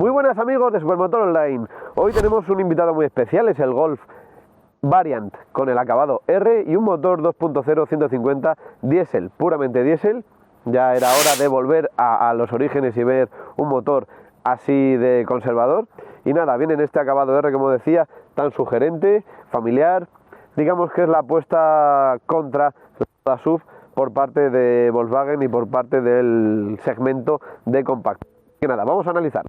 Muy buenas amigos de Supermotor Online. Hoy tenemos un invitado muy especial, es el Golf Variant con el acabado R y un motor 2.0 150 diésel, puramente diésel. Ya era hora de volver a los orígenes y ver un motor así de conservador. Y nada, viene en este acabado R, como decía, tan sugerente, familiar. Digamos que es la apuesta contra la SUV por parte de Volkswagen y por parte del segmento de compacto. Y nada, vamos a analizar.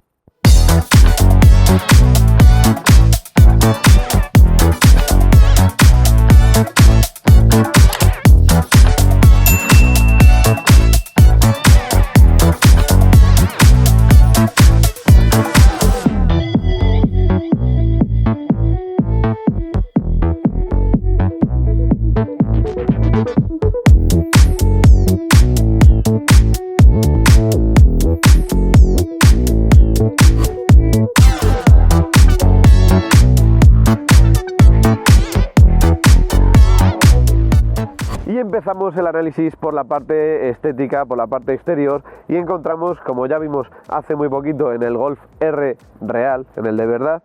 Y empezamos el análisis por la parte estética, por la parte exterior, y encontramos, como ya vimos hace muy poquito en el Golf R real, en el de verdad,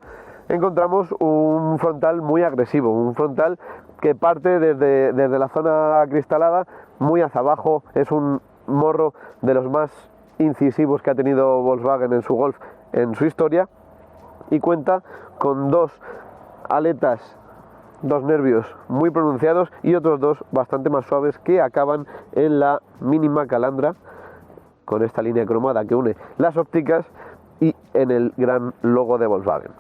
encontramos un frontal muy agresivo, un frontal que parte desde la zona acristalada muy hacia abajo. Es un morro de los más incisivos que ha tenido Volkswagen en su Golf en su historia, y cuenta con dos nervios muy pronunciados y otros dos bastante más suaves que acaban en la mínima calandra, con esta línea cromada que une las ópticas, y en el gran logo de Volkswagen.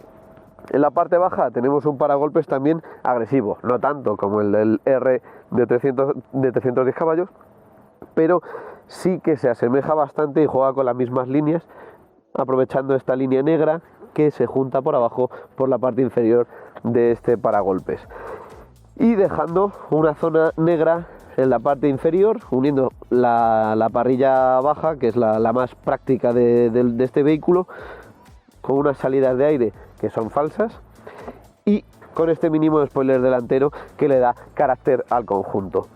En la parte baja tenemos un paragolpes también agresivo, no tanto como el del R de 310 caballos, pero sí que se asemeja bastante y juega con las mismas líneas, aprovechando esta línea negra que se junta por abajo por la parte inferior de este paragolpes, y dejando una zona negra en la parte inferior, uniendo la parrilla baja, que es la más práctica de este vehículo, con unas salidas de aire que son falsas, y con este mínimo de spoiler delantero que le da carácter al conjunto.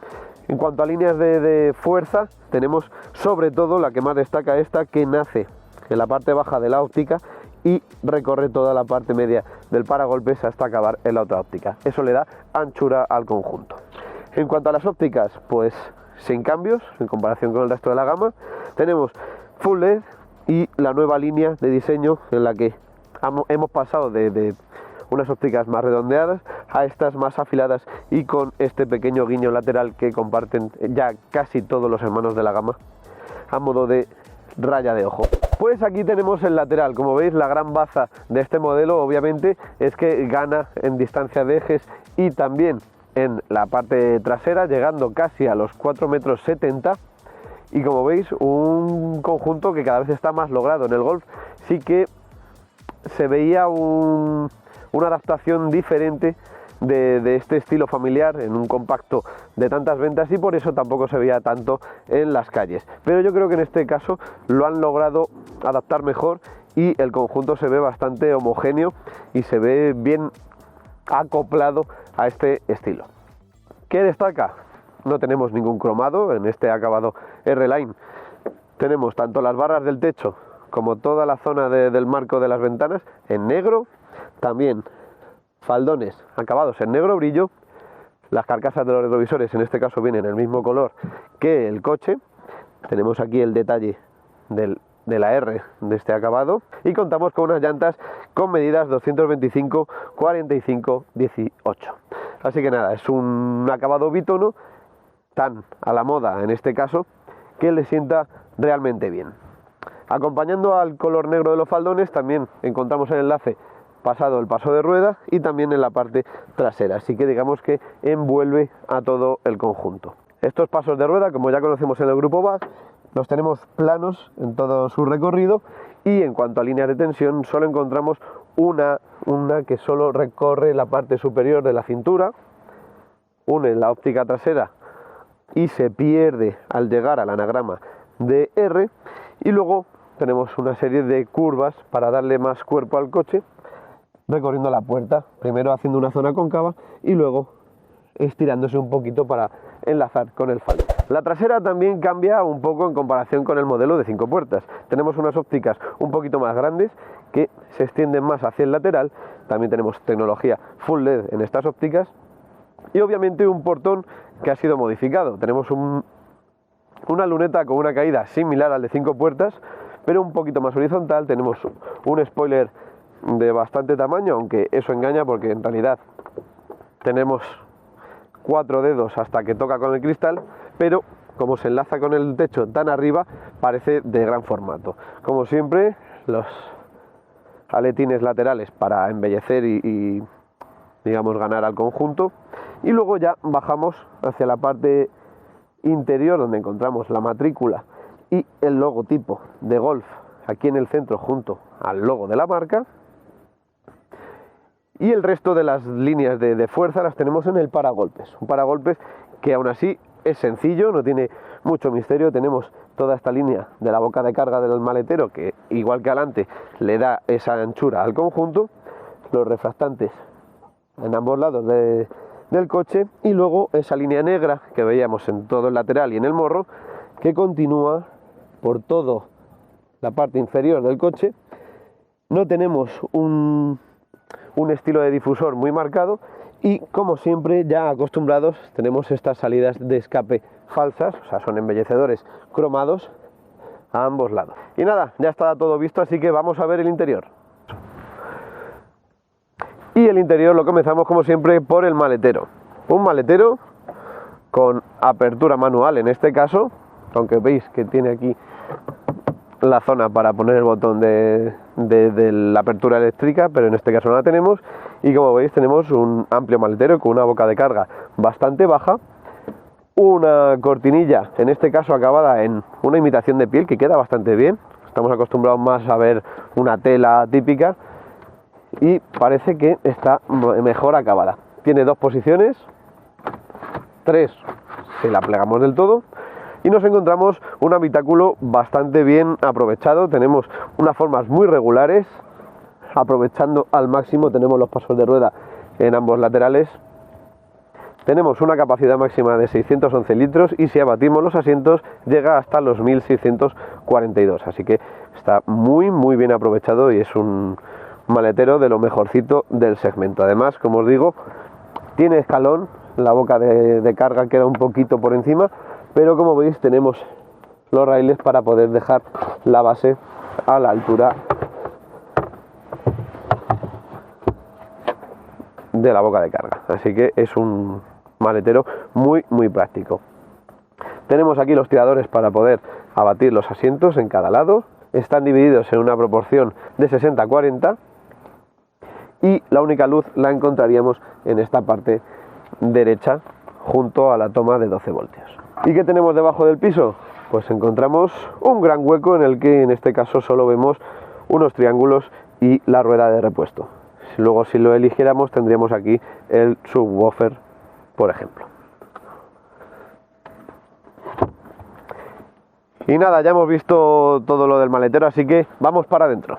En cuanto a líneas de fuerza, tenemos sobre todo la que más destaca, esta que nace en la parte baja de la óptica y recorre toda la parte media del paragolpes hasta acabar en la otra óptica. Eso le da anchura al conjunto. En cuanto a las ópticas, pues sin cambios en comparación con el resto de la gama. Tenemos Full LED y la nueva línea de diseño en la que hemos pasado de unas ópticas más redondeadas a estas más afiladas y con este pequeño guiño lateral que comparten ya casi todos los hermanos de la gama a modo de raya de ojo. Pues aquí tenemos el lateral. Como veis, la gran baza de este modelo obviamente es que gana en distancia de ejes y también en la parte trasera, llegando casi a los 4,70 m, y como veis, un conjunto que cada vez está más logrado. En el Golf sí que se veía una adaptación diferente de este estilo familiar en un compacto de tantas ventas, y por eso tampoco se veía tanto en las calles, pero yo creo que en este caso lo han logrado adaptar mejor y el conjunto se ve bastante homogéneo y se ve bien acoplado a este estilo. ¿Qué destaca? No tenemos ningún cromado en este acabado R-Line. Tenemos tanto las barras del techo como toda la zona del marco de las ventanas en negro, también faldones acabados en negro brillo. Las carcasas de los retrovisores en este caso vienen el mismo color que el coche. Tenemos aquí el detalle de la R de este acabado, y contamos con unas llantas con medidas 225, 45, 18. Así que nada, es un acabado bitono tan a la moda en este caso que le sienta realmente bien. Acompañando al color negro de los faldones también encontramos el enlace pasado el paso de rueda y también en la parte trasera, así que digamos que envuelve a todo el conjunto. Estos pasos de rueda, como ya conocemos en el grupo VAG, los tenemos planos en todo su recorrido, y en cuanto a líneas de tensión solo encontramos una que solo recorre la parte superior de la cintura, une la óptica trasera y se pierde al llegar al anagrama de R, y luego tenemos una serie de curvas para darle más cuerpo al coche, recorriendo la puerta, primero haciendo una zona cóncava y luego estirándose un poquito para enlazar con el faldo. La trasera también cambia un poco en comparación con el modelo de 5 puertas. Tenemos unas ópticas un poquito más grandes que se extienden más hacia el lateral. También tenemos tecnología Full LED en estas ópticas y obviamente un portón que ha sido modificado. Tenemos una luneta con una caída similar al de 5 puertas, pero un poquito más horizontal. Tenemos un spoiler de bastante tamaño, aunque eso engaña porque en realidad tenemos 4 dedos hasta que toca con el cristal, pero como se enlaza con el techo tan arriba, parece de gran formato. Como siempre, los aletines laterales para embellecer y digamos ganar al conjunto. Y luego ya bajamos hacia la parte interior, donde encontramos la matrícula y el logotipo de Golf aquí en el centro junto al logo de la marca. Y el resto de las líneas de fuerza las tenemos en el paragolpes. Un paragolpes que aún así es sencillo, no tiene mucho misterio. Tenemos toda esta línea de la boca de carga del maletero que, igual que adelante, le da esa anchura al conjunto. Los refractantes en ambos lados del coche y luego esa línea negra que veíamos en todo el lateral y en el morro, que continúa por toda la parte inferior del coche. No tenemos un estilo de difusor muy marcado y, como siempre, ya acostumbrados, tenemos estas salidas de escape falsas, o sea, son embellecedores cromados a ambos lados. Y nada, ya está todo visto, así que vamos a ver el interior. Y el interior lo comenzamos, como siempre, por el maletero. Un maletero con apertura manual en este caso, aunque veis que tiene aquí la zona para poner el botón de la apertura eléctrica, pero en este caso no la tenemos. Y como veis, tenemos un amplio maletero con una boca de carga bastante baja, una cortinilla, en este caso acabada en una imitación de piel que queda bastante bien. Estamos acostumbrados más a ver una tela típica y parece que está mejor acabada. Tiene 2 posiciones, 3 si la plegamos del todo. Y nos encontramos un habitáculo bastante bien aprovechado. Tenemos unas formas muy regulares, aprovechando al máximo. Tenemos los pasos de rueda en ambos laterales. Tenemos una capacidad máxima de 611 litros y si abatimos los asientos llega hasta los 1642. Así que está muy bien aprovechado y es un maletero de lo mejorcito del segmento. Además, como os digo, tiene escalón. La boca de carga queda un poquito por encima, pero como veis tenemos los raíles para poder dejar la base a la altura de la boca de carga. Así que es un maletero muy práctico. Tenemos aquí los tiradores para poder abatir los asientos en cada lado. Están divididos en una proporción de 60-40 y la única luz la encontraríamos en esta parte derecha junto a la toma de 12 voltios. ¿Y qué tenemos debajo del piso? Pues encontramos un gran hueco en el que en este caso solo vemos unos triángulos y la rueda de repuesto. Luego, si lo eligiéramos, tendríamos aquí el subwoofer, por ejemplo. Y nada, ya hemos visto todo lo del maletero, así que vamos para adentro.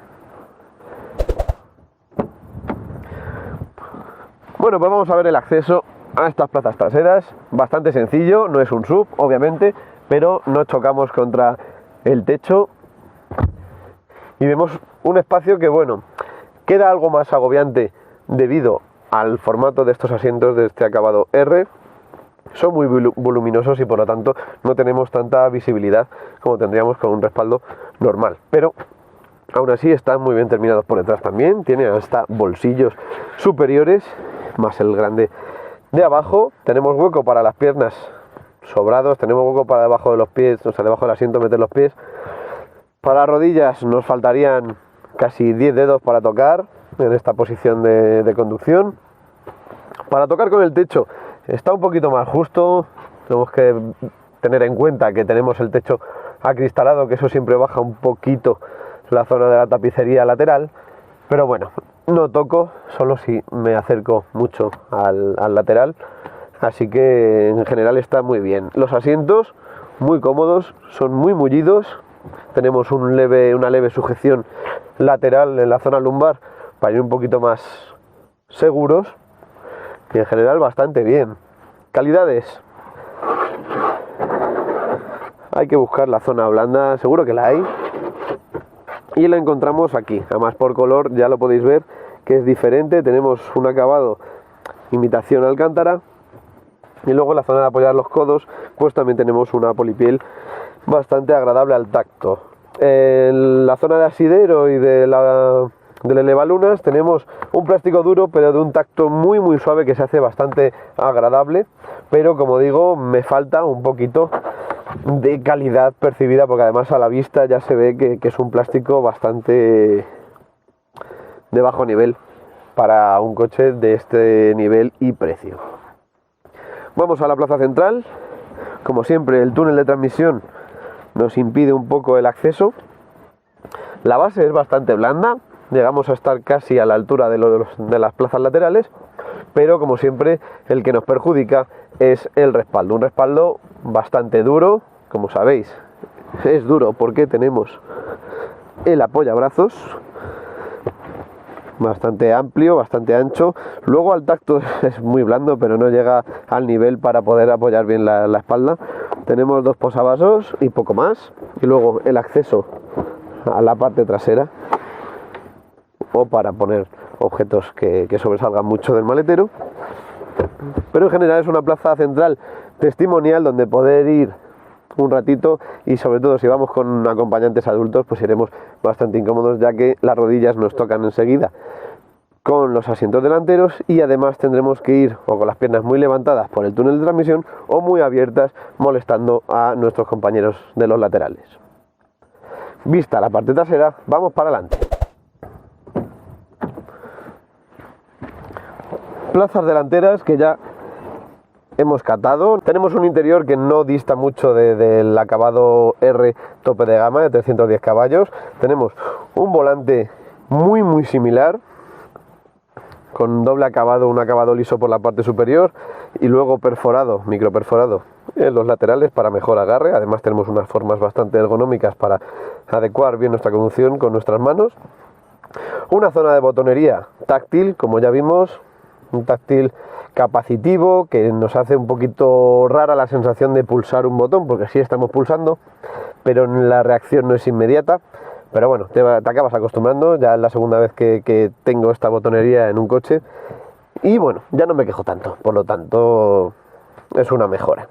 Bueno, pues vamos a ver el acceso a estas plazas traseras. Bastante sencillo, no es un SUV, obviamente, pero no chocamos contra el techo y vemos un espacio que, bueno, queda algo más agobiante debido al formato de estos asientos de este acabado R. Son muy voluminosos y por lo tanto no tenemos tanta visibilidad como tendríamos con un respaldo normal, pero aún así están muy bien terminados por detrás también. Tiene hasta bolsillos superiores, más el grande de abajo. Tenemos hueco para las piernas sobrados, tenemos hueco para debajo de los pies, o sea, debajo del asiento meter los pies. Para las rodillas nos faltarían casi 10 dedos para tocar en esta posición de conducción. Para tocar con el techo está un poquito más justo. Tenemos que tener en cuenta que tenemos el techo acristalado, que eso siempre baja un poquito la zona de la tapicería lateral, pero bueno, no toco, solo si me acerco mucho al lateral, así que en general está muy bien. Los asientos muy cómodos, son muy mullidos, tenemos una leve sujeción lateral en la zona lumbar para ir un poquito más seguros y en general bastante bien. Calidades, hay que buscar la zona blanda, seguro que la hay. y la encontramos aquí. Además, por color ya lo podéis ver que es diferente. Tenemos un acabado imitación alcántara, y luego en la zona de apoyar los codos pues también tenemos una polipiel bastante agradable al tacto. En la zona de asidero y del elevalunas tenemos un plástico duro, pero de un tacto muy suave, que se hace bastante agradable, pero como digo, me falta un poquito de calidad percibida, porque además a la vista ya se ve que es un plástico bastante de bajo nivel para un coche de este nivel y precio. Vamos a la plaza central. Como siempre, el túnel de transmisión nos impide un poco el acceso. La base es bastante blanda, llegamos a estar casi a la altura de las plazas laterales, pero como siempre el que nos perjudica es el respaldo. Un respaldo bastante duro, como sabéis, es duro porque tenemos el apoyabrazos bastante amplio, bastante ancho. Luego al tacto es muy blando, pero no llega al nivel para poder apoyar bien la espalda. Tenemos dos posavasos y poco más, y luego el acceso a la parte trasera, o para poner objetos que sobresalgan mucho del maletero. Pero en general es una plaza central testimonial donde poder ir un ratito, y sobre todo si vamos con acompañantes adultos pues iremos bastante incómodos, ya que las rodillas nos tocan enseguida con los asientos delanteros, y además tendremos que ir o con las piernas muy levantadas por el túnel de transmisión o muy abiertas, molestando a nuestros compañeros de los laterales. Vista la parte trasera, vamos para adelante. Plazas delanteras que ya hemos catado. Tenemos un interior que no dista mucho del acabado R tope de gama de 310 caballos. Tenemos un volante muy similar, con doble acabado, un acabado liso por la parte superior y luego perforado, microperforado en los laterales para mejor agarre. Además tenemos unas formas bastante ergonómicas para adecuar bien nuestra conducción con nuestras manos. Una zona de botonería táctil, como ya vimos, un táctil capacitivo que nos hace un poquito rara la sensación de pulsar un botón, porque sí estamos pulsando, pero la reacción no es inmediata. Pero bueno, te acabas acostumbrando. Ya es la segunda vez que tengo esta botonería en un coche, y bueno, ya no me quejo tanto, por lo tanto es una mejora.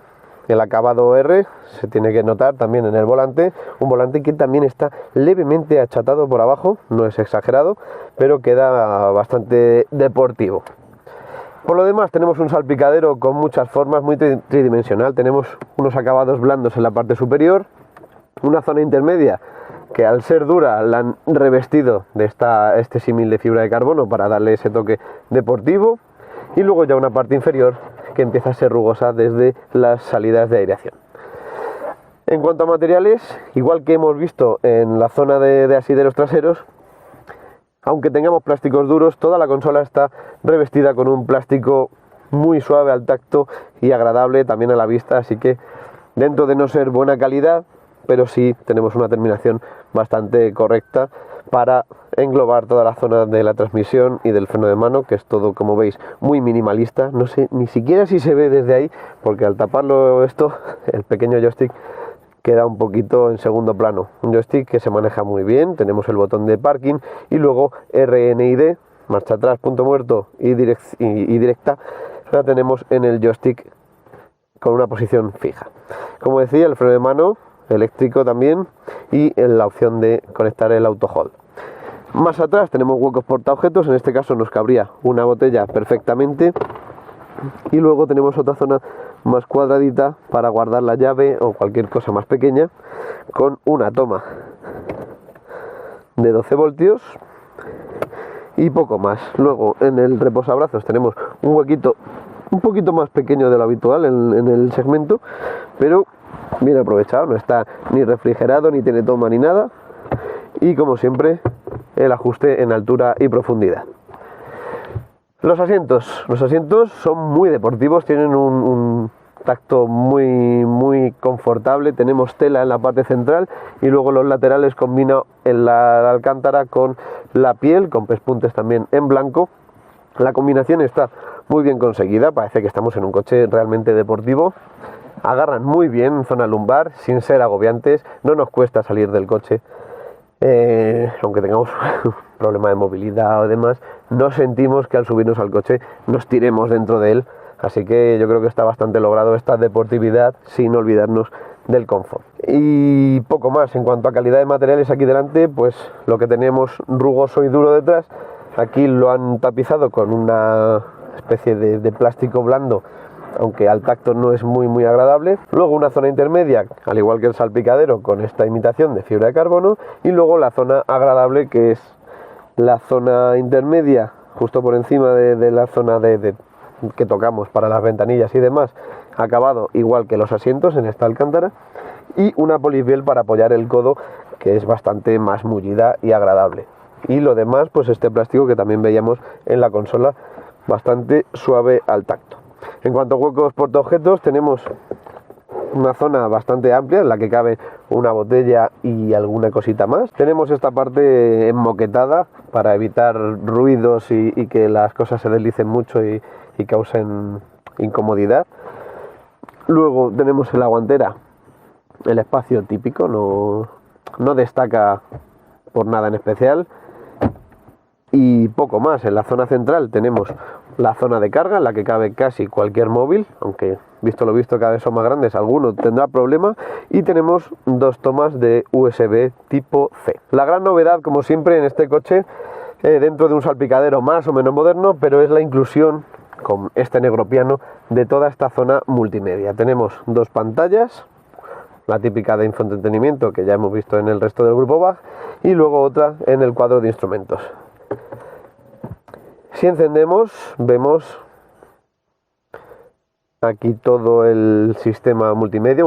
El acabado R se tiene que notar también en el volante, un volante que también está levemente achatado por abajo, no es exagerado, pero queda bastante deportivo. Por lo demás tenemos un salpicadero con muchas formas, muy tridimensional. Tenemos unos acabados blandos en la parte superior, una zona intermedia que al ser dura la han revestido de este símil de fibra de carbono para darle ese toque deportivo, y luego ya una parte inferior que empieza a ser rugosa desde las salidas de aireación. En cuanto a materiales, igual que hemos visto en la zona de asideros traseros, aunque tengamos plásticos duros, toda la consola está revestida con un plástico muy suave al tacto y agradable también a la vista, así que dentro de no ser buena calidad, pero sí tenemos una terminación bastante correcta para englobar toda la zona de la transmisión y del freno de mano, que es todo, como veis, muy minimalista. No sé ni siquiera si se ve desde ahí, porque al taparlo esto, el pequeño joystick queda un poquito en segundo plano. Un joystick que se maneja muy bien. Tenemos el botón de parking y luego RNID, marcha atrás, punto muerto y directa, la tenemos en el joystick con una posición fija. Como decía, el freno de mano eléctrico también, y en la opción de conectar el auto hold. Más atrás tenemos huecos portaobjetos, en este caso nos cabría una botella perfectamente, y luego tenemos otra zona más cuadradita para guardar la llave o cualquier cosa más pequeña, con una toma de 12 voltios y poco más. Luego en el reposabrazos tenemos un huequito un poquito más pequeño de lo habitual en el segmento, pero bien aprovechado, no está ni refrigerado, ni tiene toma ni nada, y como siempre el ajuste en altura y profundidad. Los asientos son muy deportivos, tienen un tacto muy confortable. Tenemos tela en la parte central y luego los laterales combina la alcántara con la piel, con pespuntes también en blanco. La combinación está muy bien conseguida, parece que estamos en un coche realmente deportivo. Agarran muy bien en zona lumbar sin ser agobiantes, no nos cuesta salir del coche aunque tengamos un problema de movilidad o demás, no sentimos que al subirnos al coche nos tiremos dentro de él. Así que yo creo que está bastante logrado esta deportividad sin olvidarnos del confort. Y poco más. En cuanto a calidad de materiales, aquí delante pues lo que tenemos rugoso y duro detrás, aquí lo han tapizado con una especie de plástico blando, aunque al tacto no es muy agradable. Luego una zona intermedia, al igual que el salpicadero, con esta imitación de fibra de carbono. Y luego la zona agradable, que es la zona intermedia, justo por encima de la zona que tocamos para las ventanillas y demás, acabado igual que los asientos en esta alcántara. Y una polipiel para apoyar el codo, que es bastante más mullida y agradable. Y lo demás, pues este plástico que también veíamos en la consola, bastante suave al tacto. En cuanto a huecos portaobjetos, tenemos una zona bastante amplia en la que cabe una botella y alguna cosita más. Tenemos esta parte enmoquetada para evitar ruidos y que las cosas se deslicen mucho y causen incomodidad. Luego tenemos en la guantera el espacio típico, no destaca por nada en especial. Y poco más. En la zona central tenemos la zona de carga en la que cabe casi cualquier móvil, aunque visto lo visto cada vez son más grandes, alguno tendrá problema. Y tenemos dos tomas de USB tipo C. La gran novedad, como siempre, en este coche, dentro de un salpicadero más o menos moderno, pero es la inclusión con este negro piano de toda esta zona multimedia. Tenemos dos pantallas, la típica de infoentretenimiento que ya hemos visto en el resto del grupo BAG, y luego otra en el cuadro de instrumentos. Si encendemos, vemos aquí todo el sistema multimedia,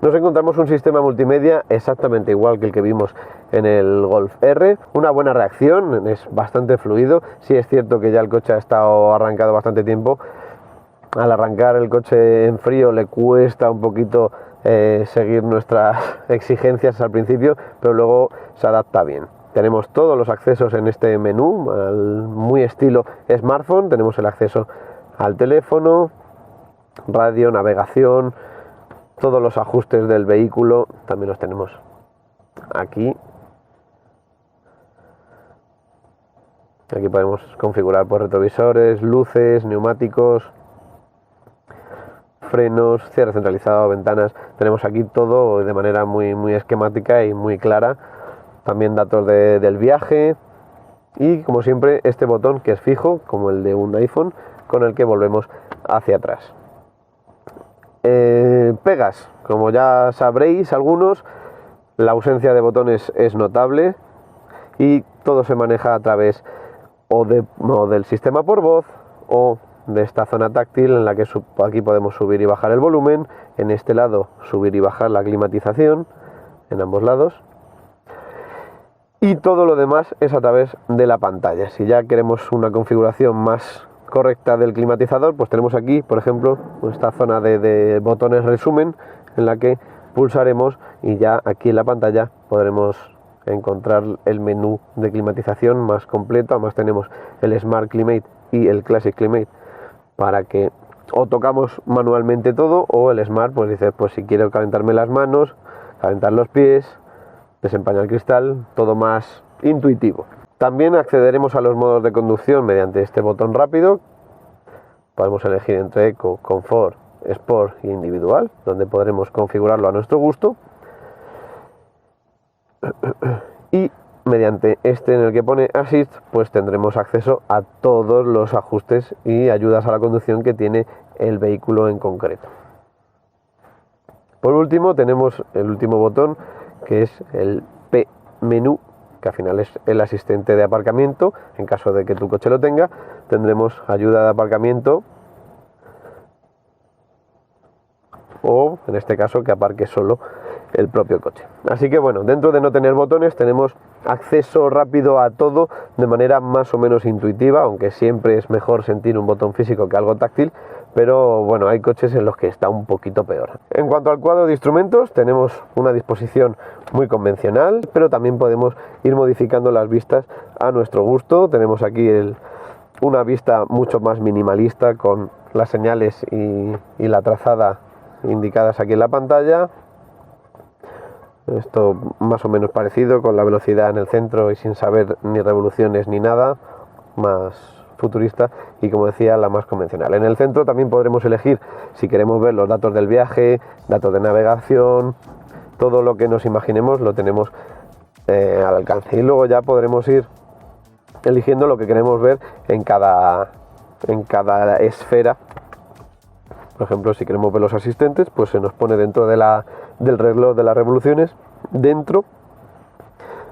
Nos encontramos un sistema multimedia exactamente igual que el que vimos en el Golf R. Una buena reacción, es bastante fluido. Sí es cierto que ya el coche ha estado arrancado bastante tiempo. Al arrancar el coche en frío le cuesta un poquito seguir nuestras exigencias al principio, pero luego se adapta bien. Tenemos todos los accesos en este menú, muy estilo smartphone. Tenemos el acceso al teléfono, radio, navegación, todos los ajustes del vehículo, también los tenemos aquí. Aquí podemos configurar por retrovisores, luces, neumáticos, frenos, cierre centralizado, ventanas. Tenemos aquí todo de manera muy esquemática y muy clara. También datos del viaje y, como siempre, este botón que es fijo, como el de un iPhone, con el que volvemos hacia atrás. Pegas, como ya sabréis algunos, la ausencia de botones es notable y todo se maneja a través o del sistema por voz o de esta zona táctil en la que aquí podemos subir y bajar el volumen, en este lado subir y bajar la climatización, en ambos lados. Y todo lo demás es a través de la pantalla. Si ya queremos una configuración más correcta del climatizador, pues tenemos aquí, por ejemplo, esta zona de botones resumen, en la que pulsaremos y ya aquí en la pantalla podremos encontrar el menú de climatización más completo. Además tenemos el Smart Climate y el Classic Climate, para que o tocamos manualmente todo, o el Smart pues dice, pues si quiero calentarme las manos, calentar los pies, desempañar el cristal, todo más intuitivo. También accederemos a los modos de conducción mediante este botón rápido. Podemos elegir entre Eco, Confort, Sport y Individual, donde podremos configurarlo a nuestro gusto. Y mediante este en el que pone Assist, pues tendremos acceso a todos los ajustes y ayudas a la conducción que tiene el vehículo en concreto. Por último, tenemos el último botón, que es el P-menú, que al final es el asistente de aparcamiento. En caso de que tu coche lo tenga, tendremos ayuda de aparcamiento, o en este caso que aparque solo el propio coche. Así que bueno, dentro de no tener botones tenemos acceso rápido a todo de manera más o menos intuitiva, aunque siempre es mejor sentir un botón físico que algo táctil, pero bueno, hay coches en los que está un poquito peor. En cuanto al cuadro de instrumentos, tenemos una disposición muy convencional, pero también podemos ir modificando las vistas a nuestro gusto. Tenemos aquí una vista mucho más minimalista, con las señales y la trazada indicadas aquí en la pantalla. Esto más o menos parecido, con la velocidad en el centro y sin saber ni revoluciones ni nada, más futurista y, como decía, la más convencional. En el centro también podremos elegir si queremos ver los datos del viaje, datos de navegación, todo lo que nos imaginemos lo tenemos al alcance, y luego ya podremos ir eligiendo lo que queremos ver en cada esfera. Por ejemplo, si queremos ver los asistentes, pues se nos pone dentro del reloj de las revoluciones. Dentro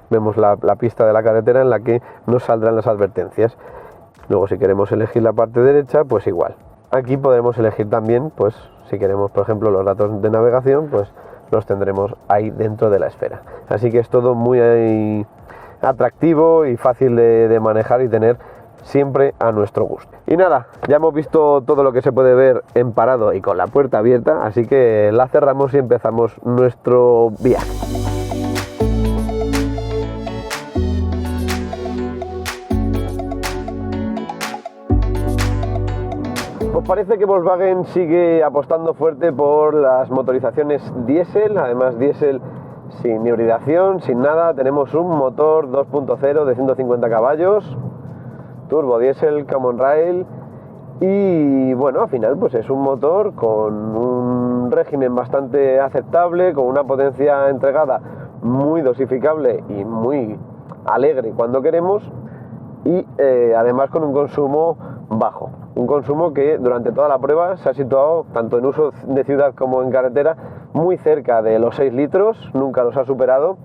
vemos la pista de la carretera en la que nos saldrán las advertencias. Luego, si queremos elegir la parte derecha, pues igual. Aquí podremos elegir también, pues si queremos, por ejemplo, los datos de navegación, pues los tendremos ahí dentro de la esfera. Así que es todo muy atractivo y fácil de manejar y tener siempre a nuestro gusto. Y nada, ya hemos visto todo lo que se puede ver en parado y con la puerta abierta, así que la cerramos y empezamos nuestro viaje. Pues parece que Volkswagen sigue apostando fuerte por las motorizaciones diésel, además diésel sin hibridación, sin nada. Tenemos un motor 2.0 de 150 caballos, turbo diésel, common rail, y bueno, al final pues es un motor con un régimen bastante aceptable, con una potencia entregada muy dosificable y muy alegre cuando queremos, y además con un consumo bajo, un consumo que durante toda la prueba se ha situado tanto en uso de ciudad como en carretera muy cerca de los 6 litros, nunca los ha superado,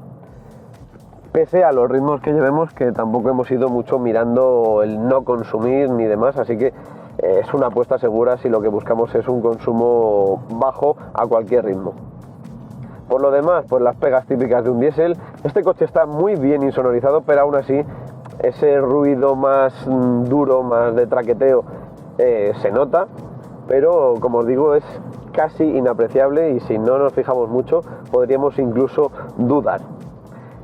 pese a los ritmos que llevemos, que tampoco hemos ido mucho mirando el no consumir ni demás, así que es una apuesta segura si lo que buscamos es un consumo bajo a cualquier ritmo. Por lo demás, pues las pegas típicas de un diésel. Este coche está muy bien insonorizado, pero aún así ese ruido más duro, más de traqueteo, se nota, pero como os digo, es casi inapreciable y si no nos fijamos mucho podríamos incluso dudar.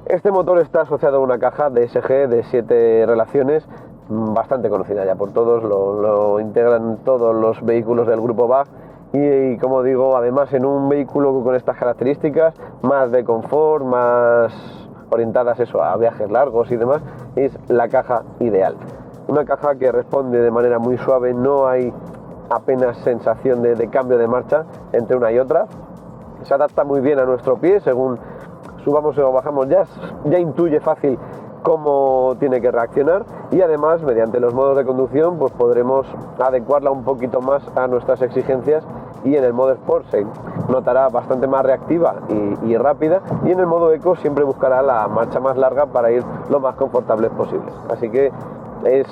Este motor está asociado a una caja DSG de 7 relaciones, bastante conocida ya por todos, lo integran todos los vehículos del grupo BAG, y como digo, además en un vehículo con estas características, más de confort, más orientadas a viajes largos y demás, es la caja ideal. Una caja que responde de manera muy suave, no hay apenas sensación de cambio de marcha entre una y otra, se adapta muy bien a nuestro pie, según subamos o bajamos ya intuye fácil cómo tiene que reaccionar, y además mediante los modos de conducción pues podremos adecuarla un poquito más a nuestras exigencias, y en el modo Sport se notará bastante más reactiva y rápida, y en el modo Eco siempre buscará la marcha más larga para ir lo más confortables posibles, así que es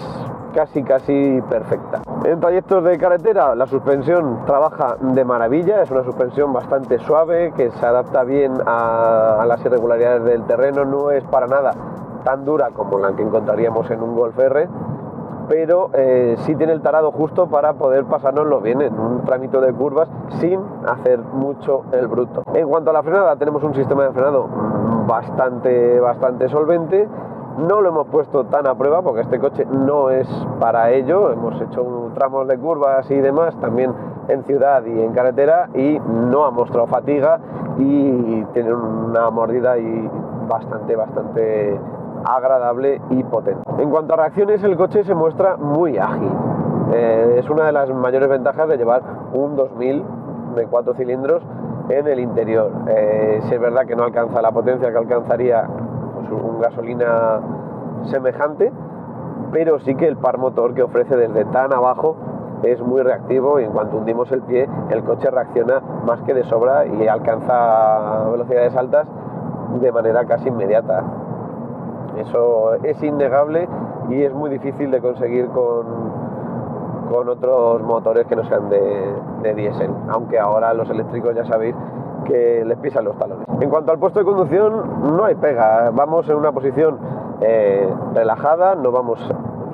casi perfecta. En trayectos de carretera la suspensión trabaja de maravilla, es una suspensión bastante suave que se adapta bien a las irregularidades del terreno, no es para nada tan dura como la que encontraríamos en un Golf R, pero sí tiene el tarado justo para poder pasárnoslo bien en un trámite de curvas sin hacer mucho el bruto. En cuanto a la frenada, tenemos un sistema de frenado bastante solvente. No lo hemos puesto tan a prueba porque este coche no es para ello, hemos hecho tramos de curvas y demás también en ciudad y en carretera, y no ha mostrado fatiga y tiene una mordida y bastante agradable y potente. En cuanto a reacciones, el coche se muestra muy ágil, es una de las mayores ventajas de llevar un 2000 de 4 cilindros en el interior. Si es verdad que no alcanza la potencia que alcanzaría un gasolina semejante, pero sí que el par motor que ofrece desde tan abajo es muy reactivo, y en cuanto hundimos el pie el coche reacciona más que de sobra y alcanza velocidades altas de manera casi inmediata. Eso es innegable y es muy difícil de conseguir con otros motores que no sean de diésel, aunque ahora los eléctricos ya sabéis que les pisan los talones. En cuanto al puesto de conducción, no hay pega, vamos en una posición relajada, no vamos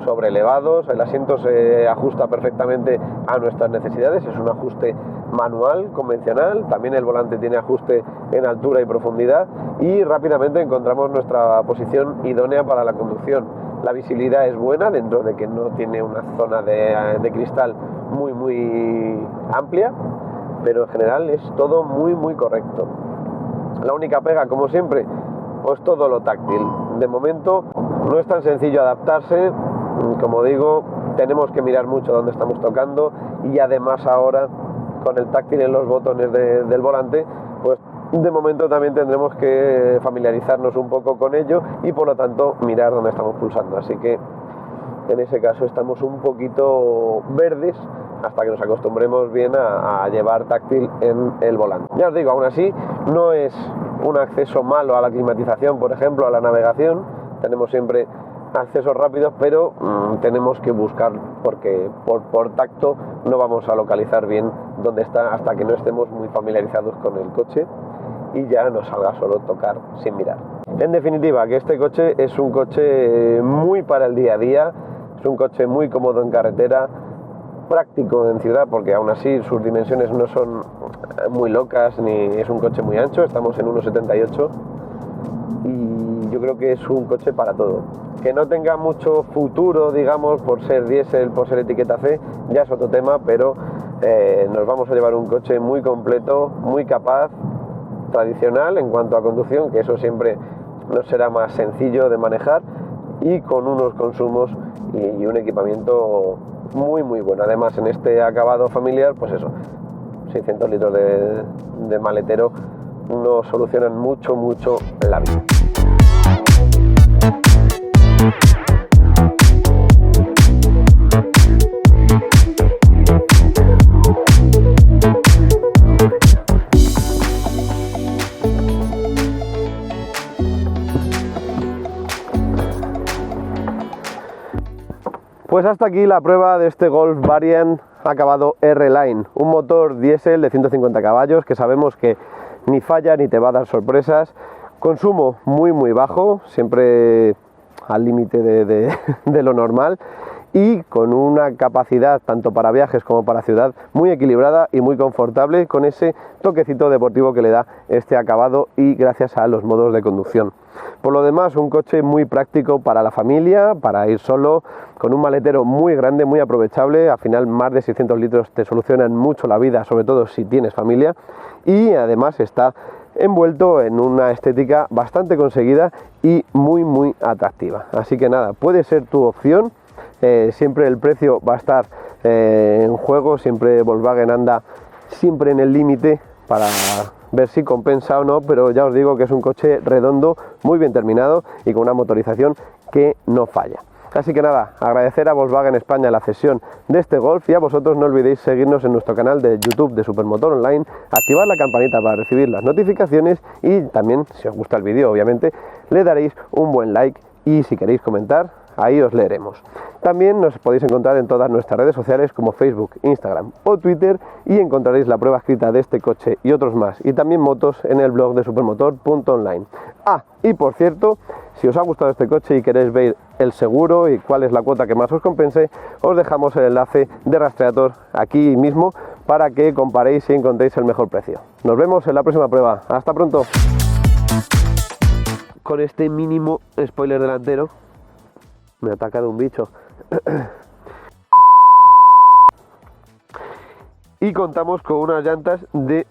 sobrelevados, el asiento se ajusta perfectamente a nuestras necesidades, es un ajuste manual convencional, también el volante tiene ajuste en altura y profundidad, y rápidamente encontramos nuestra posición idónea para la conducción. La visibilidad es buena dentro de que no tiene una zona de cristal muy amplia, pero en general es todo muy correcto. La única pega, como siempre, pues todo lo táctil. De momento no es tan sencillo adaptarse, como digo, tenemos que mirar mucho dónde estamos tocando y además ahora con el táctil en los botones del volante, pues de momento también tendremos que familiarizarnos un poco con ello y por lo tanto mirar dónde estamos pulsando. Así que en ese caso estamos un poquito verdes hasta que nos acostumbremos bien a llevar táctil en el volante. Ya os digo, aún así no es un acceso malo a la climatización, por ejemplo, a la navegación. Tenemos siempre accesos rápidos, pero tenemos que buscar, porque por tacto no vamos a localizar bien dónde está hasta que no estemos muy familiarizados con el coche y ya nos salga solo tocar sin mirar. En definitiva, que este coche es un coche muy para el día a día, es un coche muy cómodo en carretera, práctico en ciudad, porque aún así sus dimensiones no son muy locas ni es un coche muy ancho, estamos en 1,78 y yo creo que es un coche para todo. Que no tenga mucho futuro, digamos, por ser diésel, por ser etiqueta C, ya es otro tema, pero nos vamos a llevar un coche muy completo, muy capaz, tradicional en cuanto a conducción, que eso siempre nos será más sencillo de manejar, y con unos consumos y un equipamiento muy bueno. Además, en este acabado familiar, pues eso, 600 litros de maletero nos solucionan mucho la vida. Pues hasta aquí la prueba de este Golf Variant acabado R-Line, un motor diésel de 150 caballos que sabemos que ni falla ni te va a dar sorpresas, consumo muy bajo, siempre al límite de lo normal y con una capacidad tanto para viajes como para ciudad muy equilibrada y muy confortable, con ese toquecito deportivo que le da este acabado y gracias a los modos de conducción. Por lo demás, un coche muy práctico para la familia, para ir solo, con un maletero muy grande, muy aprovechable. Al final, más de 600 litros te solucionan mucho la vida, sobre todo si tienes familia. Y además está envuelto en una estética bastante conseguida y muy atractiva. Así que nada, puede ser tu opción. Siempre el precio va a estar en juego, siempre Volkswagen anda siempre en el límite para ver si compensa o no, pero ya os digo que es un coche redondo, muy bien terminado y con una motorización que no falla. Así que nada, agradecer a Volkswagen España la cesión de este Golf y a vosotros no olvidéis seguirnos en nuestro canal de YouTube de Supermotor Online, activar la campanita para recibir las notificaciones y también, si os gusta el vídeo obviamente, le daréis un buen like y si queréis comentar, ahí os leeremos. También nos podéis encontrar en todas nuestras redes sociales como Facebook, Instagram o Twitter y encontraréis la prueba escrita de este coche y otros más y también motos en el blog de supermotor.online. Y por cierto, si os ha gustado este coche y queréis ver el seguro y cuál es la cuota que más os compense, os dejamos el enlace de Rastreator aquí mismo para que comparéis y encontréis el mejor precio. Nos vemos en la próxima prueba. Hasta pronto. Con este mínimo spoiler delantero me ha atacado un bicho. Y contamos con unas llantas de